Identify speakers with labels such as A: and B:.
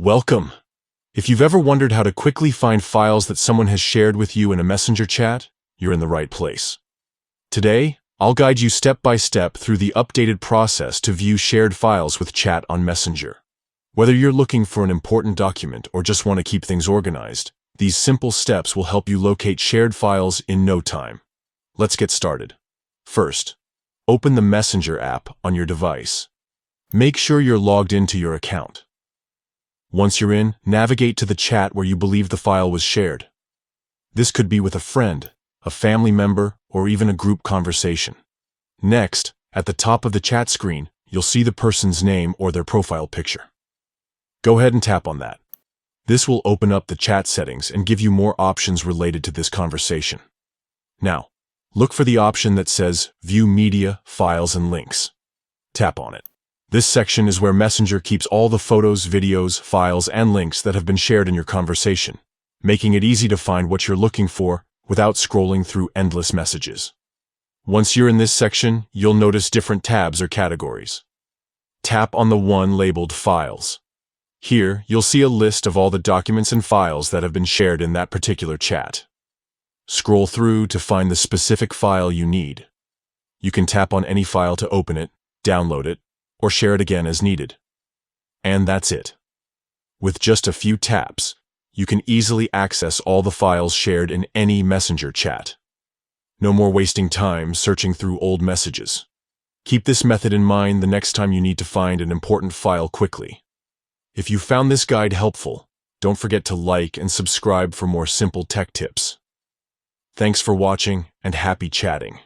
A: Welcome! If you've ever wondered how to quickly find files that someone has shared with you in a messenger chat, you're in the right place. Today, I'll guide you step by step through the updated process to view shared files with chat on Messenger. Whether you're looking for an important document or just want to keep things organized, these simple steps will help you locate shared files in no time. Let's get started. First, open the Messenger app on your device. Make sure you're logged into your account. Once you're in, navigate to the chat where you believe the file was shared. This could be with a friend, a family member, or even a group conversation. Next, at the top of the chat screen, you'll see the person's name or their profile picture. Go ahead and tap on that. This will open up the chat settings and give you more options related to this conversation. Now, look for the option that says View Media, Files and Links. Tap on it. This section is where Messenger keeps all the photos, videos, files, and links that have been shared in your conversation, making it easy to find what you're looking for without scrolling through endless messages. Once you're in this section, you'll notice different tabs or categories. Tap on the one labeled Files. Here, you'll see a list of all the documents and files that have been shared in that particular chat. Scroll through to find the specific file you need. You can tap on any file to open it, download it, or share it again as needed. And that's it. With just a few taps, you can easily access all the files shared in any Messenger chat. No more wasting time searching through old messages. Keep this method in mind the next time you need to find an important file quickly. If you found this guide helpful, don't forget to like and subscribe for more simple tech tips. Thanks for watching and happy chatting.